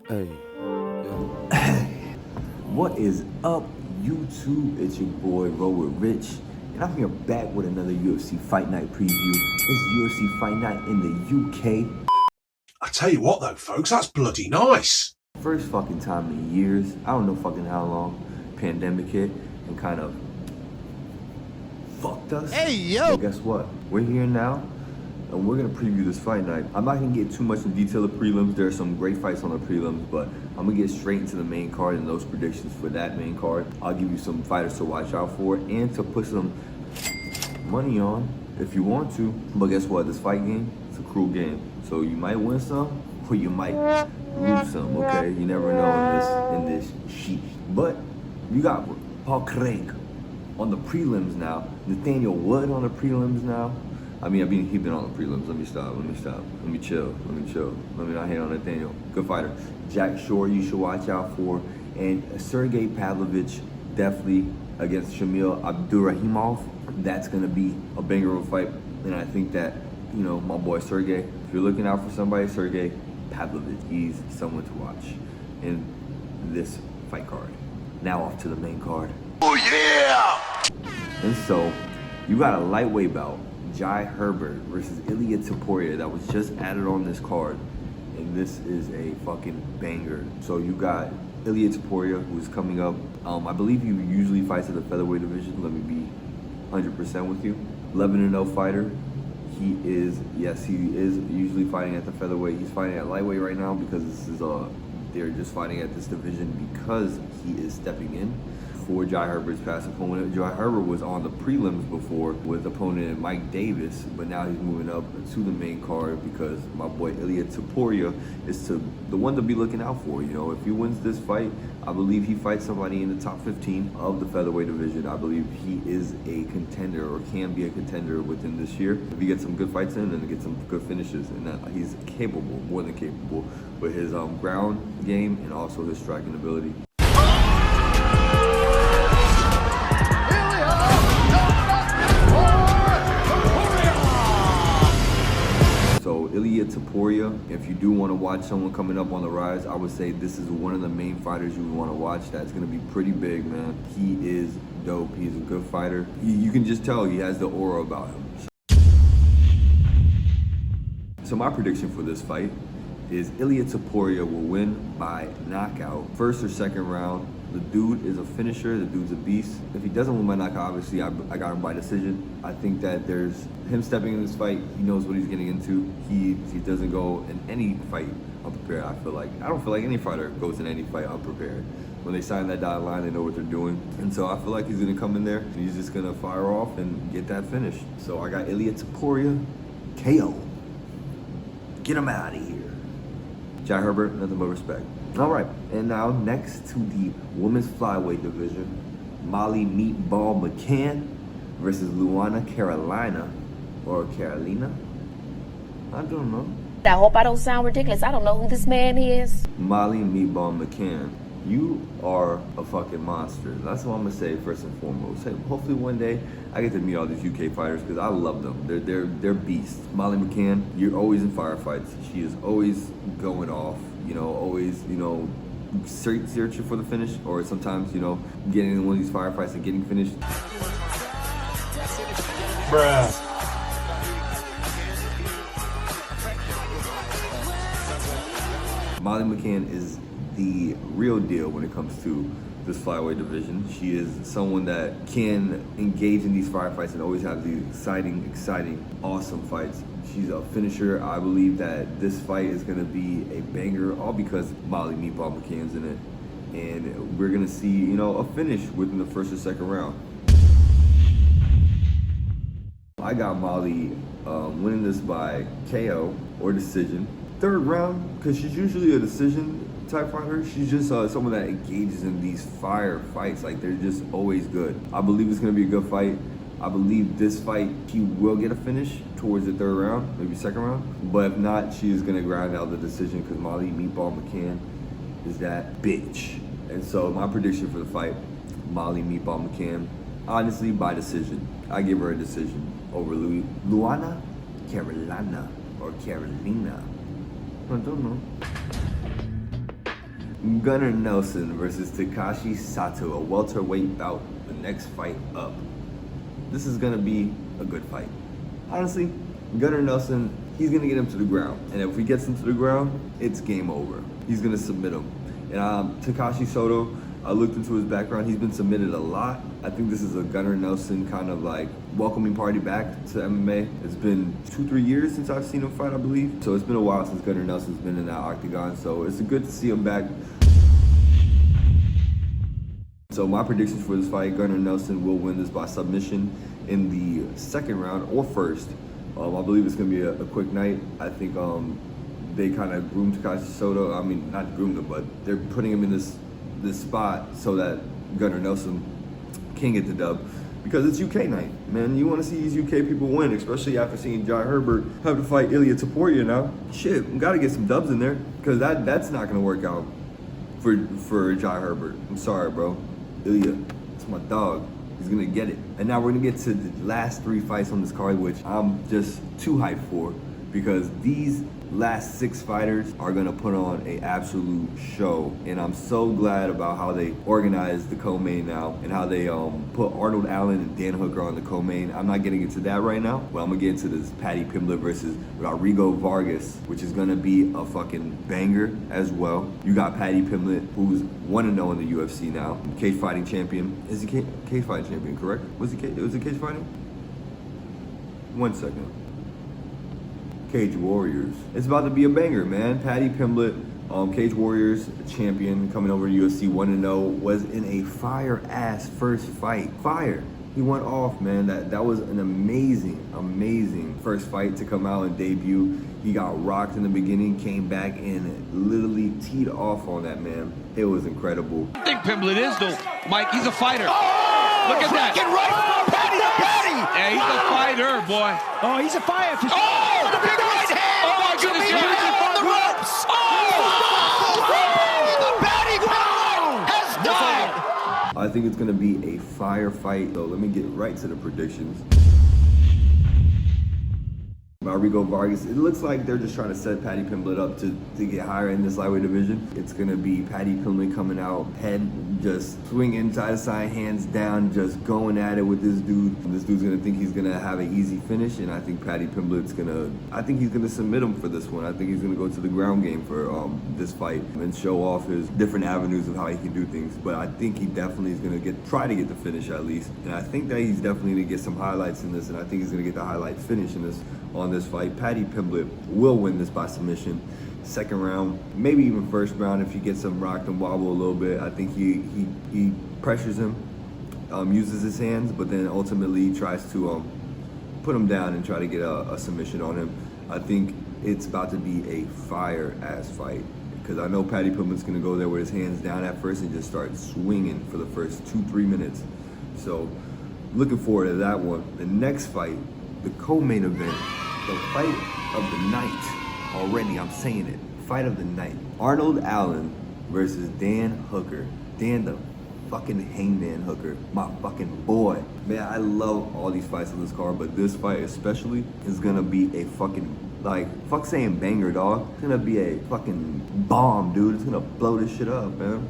Hey, yo. What is up, YouTube? It's your boy, RollWithRich, and I'm here back with another UFC Fight Night preview. It's UFC Fight Night in the UK. I tell you what though, folks, that's bloody nice. First fucking time in years, I don't know fucking how long, pandemic hit and kind of fucked us. Hey, yo! But guess what? We're here now, and we're gonna preview this fight night. I'm not gonna get too much in detail of prelims. There are some great fights on the prelims, but I'm gonna get straight into the main card and those predictions for that main card. I'll give you some fighters to watch out for and to put some money on if you want to. But guess what? This fight game, it's a cruel game. So you might win some, or you might lose some, okay? You never know in this sheet. But you got Paul Craig on the prelims now. Nathaniel Wood on the prelims now. I mean, he's been on the prelims. Let me stop. Let me chill. Let me not hate on Nathaniel. Good fighter. Jack Shore, you should watch out for. And Sergey Pavlovich, definitely against Shamil Abdurakhimov. That's going to be a banger of a fight. And I think that, you know, my boy Sergey, if you're looking out for somebody, Sergey Pavlovich, he's someone to watch in this fight card. Now off to the main card. Oh yeah! And so, you got a lightweight bout. Jai Herbert versus Ilia Topuria that was just added on this card, and this is a fucking banger. So you got Ilia Topuria, who's coming up. I believe he usually fights at the featherweight division. Let me be 100% with you. 11-0 fighter. He is usually fighting at the featherweight. He's fighting at lightweight right now because this is they're just fighting at this division because he is stepping in for Jai Herbert's past opponent. Jai Herbert was on the prelims before with opponent Mike Davis, but now he's moving up to the main card because my boy Ilia Topuria is the one to be looking out for. You know, if he wins this fight, I believe he fights somebody in the top 15 of the featherweight division. I believe he is a contender or can be a contender within this year. If he gets some good fights in and get some good finishes, and he's capable, more than capable, with his ground game and also his striking ability. So Ilia Topuria, if you do want to watch someone coming up on the rise, I would say this is one of the main fighters you would want to watch. That's going to be pretty big, man. He is dope. He's a good fighter. You can just tell he has the aura about him. So my prediction for this fight is Ilia Topuria will win by knockout. First or second round. The dude is a finisher. The dude's a beast. If he doesn't win by knockout, obviously I got him by decision. I think that there's him stepping in this fight. He knows what he's getting into. He doesn't go in any fight unprepared. I don't feel like any fighter goes in any fight unprepared. When they sign that dotted line, they know what they're doing. And so I feel like he's gonna come in there and he's just gonna fire off and get that finish. So I got Ilia Topuria, KO. Get him out of here. Jai Herbert, nothing but respect. All right, and now next to the women's flyweight division, Molly Meatball McCann versus Luana Carolina, or Carolina? I don't know. I hope I don't sound ridiculous. I don't know who this man is. Molly Meatball McCann, you are a fucking monster. That's what I'm gonna say first and foremost. Hey, hopefully one day I get to meet all these UK fighters because I love them. They're beasts. Molly McCann, you're always in firefights. She is always going off. You know, always, you know, searching for the finish, or sometimes, you know, getting in one of these firefights and getting finished. Bruh. Molly McCann is the real deal when it comes to this flyweight division. She is someone that can engage in these firefights and always have these exciting, awesome fights. She's a finisher. I believe that this fight is going to be a banger, all because Molly Meatball McCann's in it. And we're going to see, you know, a finish within the first or second round. I got Molly winning this by KO or decision. Third round, because she's usually a decision type fighter. She's just someone that engages in these fire fights. Like, they're just always good. I believe it's going to be a good fight. I believe this fight, she will get a finish towards the third round, maybe second round. But if not, she is going to grind out the decision because Molly Meatball McCann is that bitch. And so my prediction for the fight, Molly Meatball McCann, honestly, by decision. I give her a decision over Luana Carolina or Carolina. I don't know. Gunnar Nelson versus Takashi Sato, a welterweight bout, the next fight up. This is gonna be a good fight. Honestly, Gunnar Nelson, he's gonna get him to the ground. And if he gets him to the ground, it's game over. He's gonna submit him. And Takashi Sato, I looked into his background, he's been submitted a lot. I think this is a Gunnar Nelson kind of like welcoming party back to MMA. It's been 2-3 years since I've seen him fight, I believe. So it's been a while since Gunnar Nelson's been in that octagon. So it's good to see him back. So my predictions for this fight, Gunnar Nelson will win this by submission in the second round or first. I believe it's gonna be a quick night. I think they kind of groomed Takashi Sato. I mean, not groomed him, but they're putting him in this spot so that Gunnar Nelson can get the dub, because it's UK night, man. You want to see these UK people win, especially after seeing Jai Herbert have to fight Ilia Topuria now. Shit, we got to get some dubs in there, because that's not going to work out for Jai Herbert. I'm sorry, bro. Ilia, it's my dog. He's going to get it. And now we're going to get to the last 3 fights on this card, which I'm just too hyped for, because these last 6 fighters are gonna put on an absolute show, and I'm so glad about how they organized the co-main now, and how they put Arnold Allen and Dan Hooker on the co-main. I'm not getting into that right now, but I'm gonna get into this Paddy Pimblett versus Rodrigo Vargas, which is gonna be a fucking banger as well. You got Paddy Pimblett, who's 1-0 in the UFC now, cage fighting champion. Is he cage fighting champion, correct? Was he cage fighting? 1 second. Cage Warriors. It's about to be a banger, man. Paddy Pimblett, Cage Warriors champion, coming over to UFC 1-0, was in a fire-ass first fight. Fire. He went off, man. That was an amazing first fight to come out and debut. He got rocked in the beginning, came back and literally teed off on that, man. It was incredible. I think Pimblett is, though, Mike. He's a fighter. Oh, look at that. Get right from Paddy to Paddy. Yeah, he's a fighter, boy. Oh, he's a fighter. Oh, the big right hand. Oh, my goodness. On the ropes. The Paddy Pimblett has died. I think it's going to be a fire fight. So let me get right to the predictions. Rodrigo Vargas, it looks like they're just trying to set Paddy Pimblett up to get higher in this lightweight division. It's going to be Paddy Pimblett coming out, head just swinging side to side, hands down, just going at it with this dude. This dude's going to think he's going to have an easy finish, and I think Paddy Pimblett's going to, I think he's going to submit him for this one. I think he's going to go to the ground game for this fight and show off his different avenues of how he can do things. But I think he definitely is going to try to get the finish at least. And I think that he's definitely going to get some highlights in this, and I think he's going to get the highlight finish in this. On this fight, Paddy Pimblett will win this by submission. Second round, maybe even first round if he gets him rocked and wobble a little bit. I think he pressures him, uses his hands, but then ultimately tries to put him down and try to get a submission on him. I think it's about to be a fire-ass fight, because I know Paddy Pimblett's gonna go there with his hands down at first and just start swinging for the first 2-3 minutes. So looking forward to that one. The next fight, the co-main event, the fight of the night. Already, I'm saying it. Fight of the night. Arnold Allen versus Dan Hooker. Dan the fucking Hangman Hooker. My fucking boy. Man, I love all these fights on this card, but this fight especially is gonna be a fucking, like, fuck saying banger, dog. It's gonna be a fucking bomb, dude. It's gonna blow this shit up, man.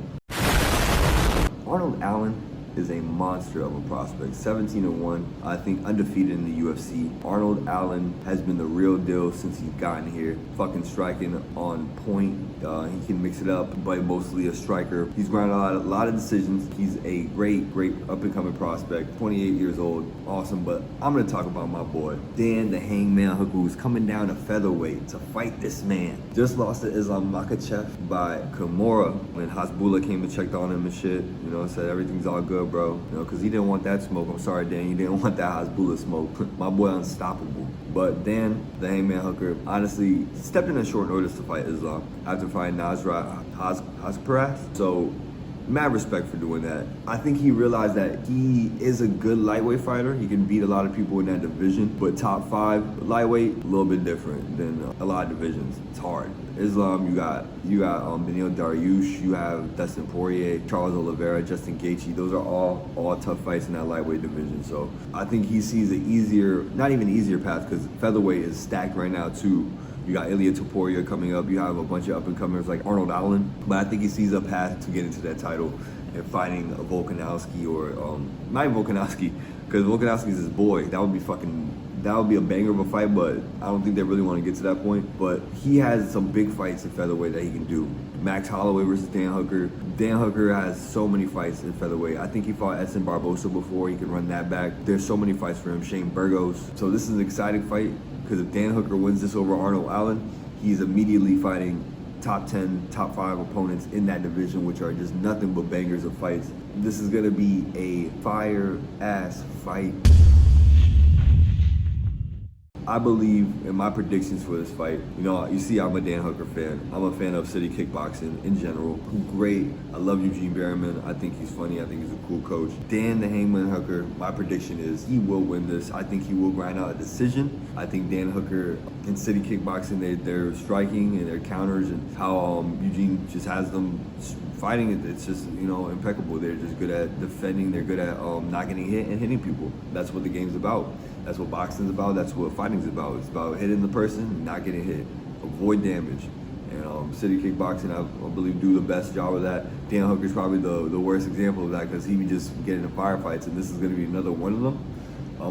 Arnold Allen is a monster of a prospect. 17-1, I think undefeated in the UFC. Arnold Allen has been the real deal since he's gotten here. Fucking striking on point. He can mix it up, but mostly a striker. He's grounded a lot of decisions. He's a great up-and-coming prospect. 28 years old, awesome. But I'm gonna talk about my boy, Dan the Hangman Hooker, who's coming down to featherweight to fight this man. Just lost to Islam Makhachev by Kimura when Hasbulla came and checked on him and shit. You know, said everything's all good, bro. You know, because he didn't want that smoke. I'm sorry, Dan, you didn't want that Hasbulla smoke. My boy unstoppable. But Dan, the Hangman Hooker, honestly stepped in at short notice to fight Islam after fighting Nasrat Haqparast. So, mad respect for doing that. I think he realized that he is a good lightweight fighter. He can beat a lot of people in that division, but top 5 lightweight, a little bit different than a lot of divisions. It's hard. Islam, you got Beneil Dariush, you have Dustin Poirier, Charles Oliveira, Justin Gaethje. Those are all tough fights in that lightweight division. So I think he sees an easier, not even easier path, because featherweight is stacked right now too. You got Ilya Topuria coming up. You have a bunch of up-and-comers like Arnold Allen. But I think he sees a path to get into that title and fighting a Volkanovski or, not even Volkanovski, because Volkanovski's his boy. That would be a banger of a fight, but I don't think they really want to get to that point. But he has some big fights in featherweight that he can do. Max Holloway versus Dan Hooker. Dan Hooker has so many fights in featherweight. I think he fought Edson Barbosa before. He can run that back. There's so many fights for him. Shane Burgos. So this is an exciting fight because if Dan Hooker wins this over Arnold Allen, he's immediately fighting top 10, top 5 opponents in that division, which are just nothing but bangers of fights. This is going to be a fire-ass fight. I believe in my predictions for this fight. You know, you see I'm a Dan Hooker fan. I'm a fan of City Kickboxing in general. Great. I love Eugene Berriman. I think he's funny. I think he's a cool coach. Dan the Hangman Hooker, my prediction is he will win this. I think he will grind out a decision. I think Dan Hooker in City Kickboxing, they're striking and their counters and how Eugene just has them fighting, it's just, you know, impeccable. They're just good at defending. They're good at not getting hit and hitting people. That's what the game's about. That's what boxing's about. That's what fighting's about. It's about hitting the person and not getting hit. Avoid damage. And City Kickboxing, I believe, do the best job of that. Dan Hooker's probably the worst example of that because he would just get into firefights, and this is going to be another one of them.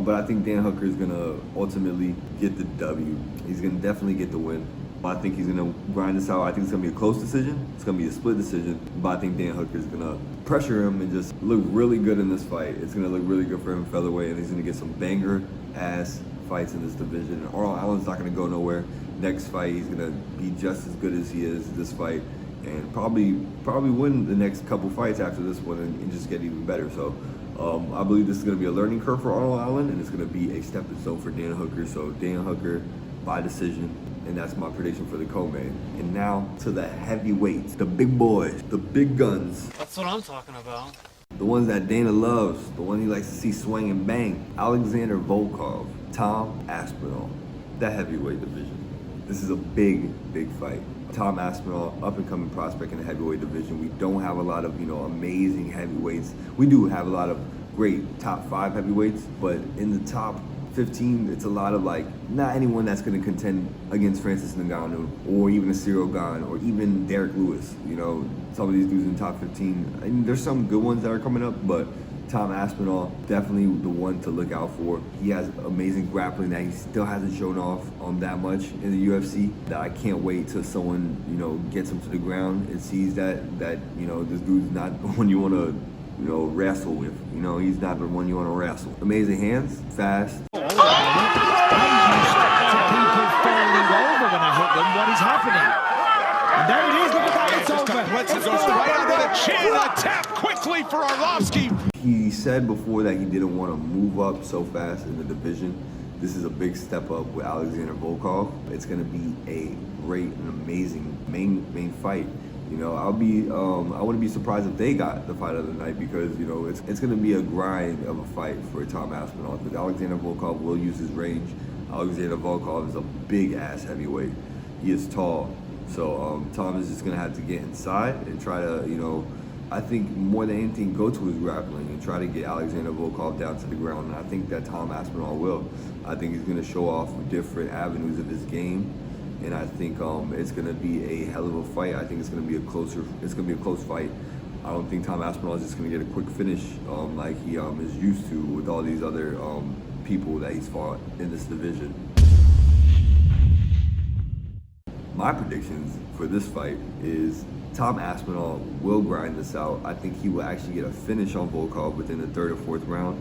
But I think Dan Hooker is going to ultimately get the W. He's going to definitely get the win. I think he's going to grind this out. I think it's going to be a close decision. It's going to be a split decision. But I think Dan Hooker is going to pressure him and just look really good in this fight. It's going to look really good for him in featherweight, and he's going to get some banger-ass fights in this division. And Arnold Allen's not going to go nowhere. Next fight, he's going to be just as good as he is this fight, and probably win the next couple fights after this one and just get even better. So I believe this is going to be a learning curve for Arnold Allen, and it's going to be a stepping stone for Dan Hooker. So Dan Hooker by decision. And that's my prediction for the co-main. And now to the heavyweights, the big boys, the big guns. That's what I'm talking about. The ones that Dana loves, the one he likes to see swing and bang. Alexander Volkov, Tom Aspinall, the heavyweight division. This is a big, big fight. Tom Aspinall, up-and-coming prospect in the heavyweight division. We don't have a lot of, amazing heavyweights. We do have a lot of great top 5 heavyweights, but in the top 15, it's a lot of not anyone that's going to contend against Francis Ngannou or even a Cyril Gane or even Derek Lewis. Some of these dudes in the top 15. I mean, there's some good ones that are coming up, but Tom Aspinall, definitely the one to look out for. He has amazing grappling that he still hasn't shown off that much in the UFC. That I can't wait till someone, gets him to the ground and sees that this dude's not the one you want to wrestle with. He's not the one you want to wrestle. Amazing hands, fast. People falling over when I hit them. What is happening? And there it is. Look at that. It's over. It goes right under the chin. A tap quickly for Arlovsky. He said before that he didn't want to move up so fast in the division. This is a big step up with Alexander Volkov. It's going to be a great and amazing main fight. I wouldn't be surprised if they got the fight of the night because, it's going to be a grind of a fight for Tom Aspinall because Alexander Volkov will use his range. Alexander Volkov is a big-ass heavyweight. He is tall. So Tom is just going to have to get inside and try to, I think more than anything, go to his grappling and try to get Alexander Volkov down to the ground. And I think that Tom Aspinall will. I think he's going to show off different avenues of his game. And I think it's going to be a hell of a fight. I think it's going to be a close fight. I don't think Tom Aspinall is just going to get a quick finish like he is used to with all these other people that he's fought in this division. My predictions for this fight is Tom Aspinall will grind this out. I think he will actually get a finish on Volkov within the 3rd or 4th round.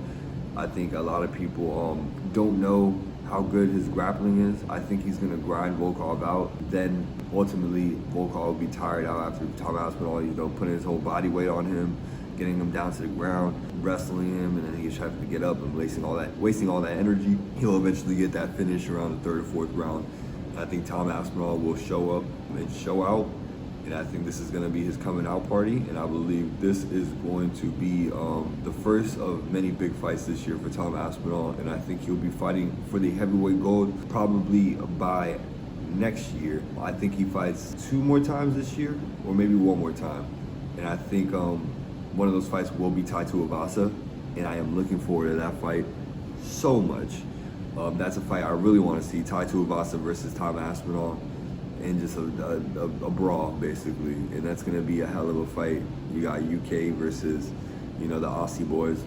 I think a lot of people don't know how good his grappling is. I think he's gonna grind Volkov out. Then ultimately Volkov will be tired out after Tom Aspinall, putting his whole body weight on him, getting him down to the ground, wrestling him, and then he's having to get up and wasting all that energy. He'll eventually get that finish around the 3rd or 4th round. I think Tom Aspinall will show up and show out. And I think this is going to be his coming out party. And I believe this is going to be the first of many big fights this year for Tom Aspinall. And I think he'll be fighting for the heavyweight gold probably by next year. I think he fights 2 more times this year or maybe 1 more time. And I think one of those fights will be Tai Tuivasa. And I am looking forward to that fight so much. That's a fight I really want to see. Tai Tuivasa versus Tom Aspinall, and just a brawl basically. And that's gonna be a hell of a fight. You got UK versus, you know, the Aussie boys.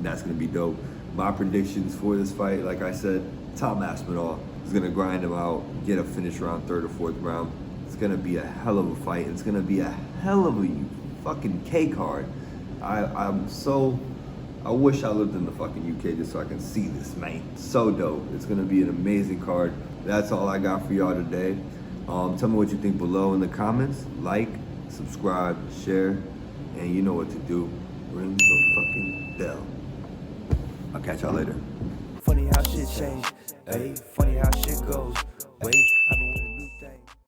That's gonna be dope. My predictions for this fight, like I said, Tom Aspinall is gonna grind him out, get a finish around 3rd or 4th round. It's gonna be a hell of a fight. It's gonna be a hell of a fucking K card. I wish I lived in the fucking UK just so I can see this, man. So dope. It's gonna be an amazing card. That's all I got for y'all today. Tell me what you think below in the comments. Like, subscribe, share, and you know what to do. Ring the fucking bell. I'll catch y'all later. Funny how shit changed. Hey, funny how shit goes. Wait, I've been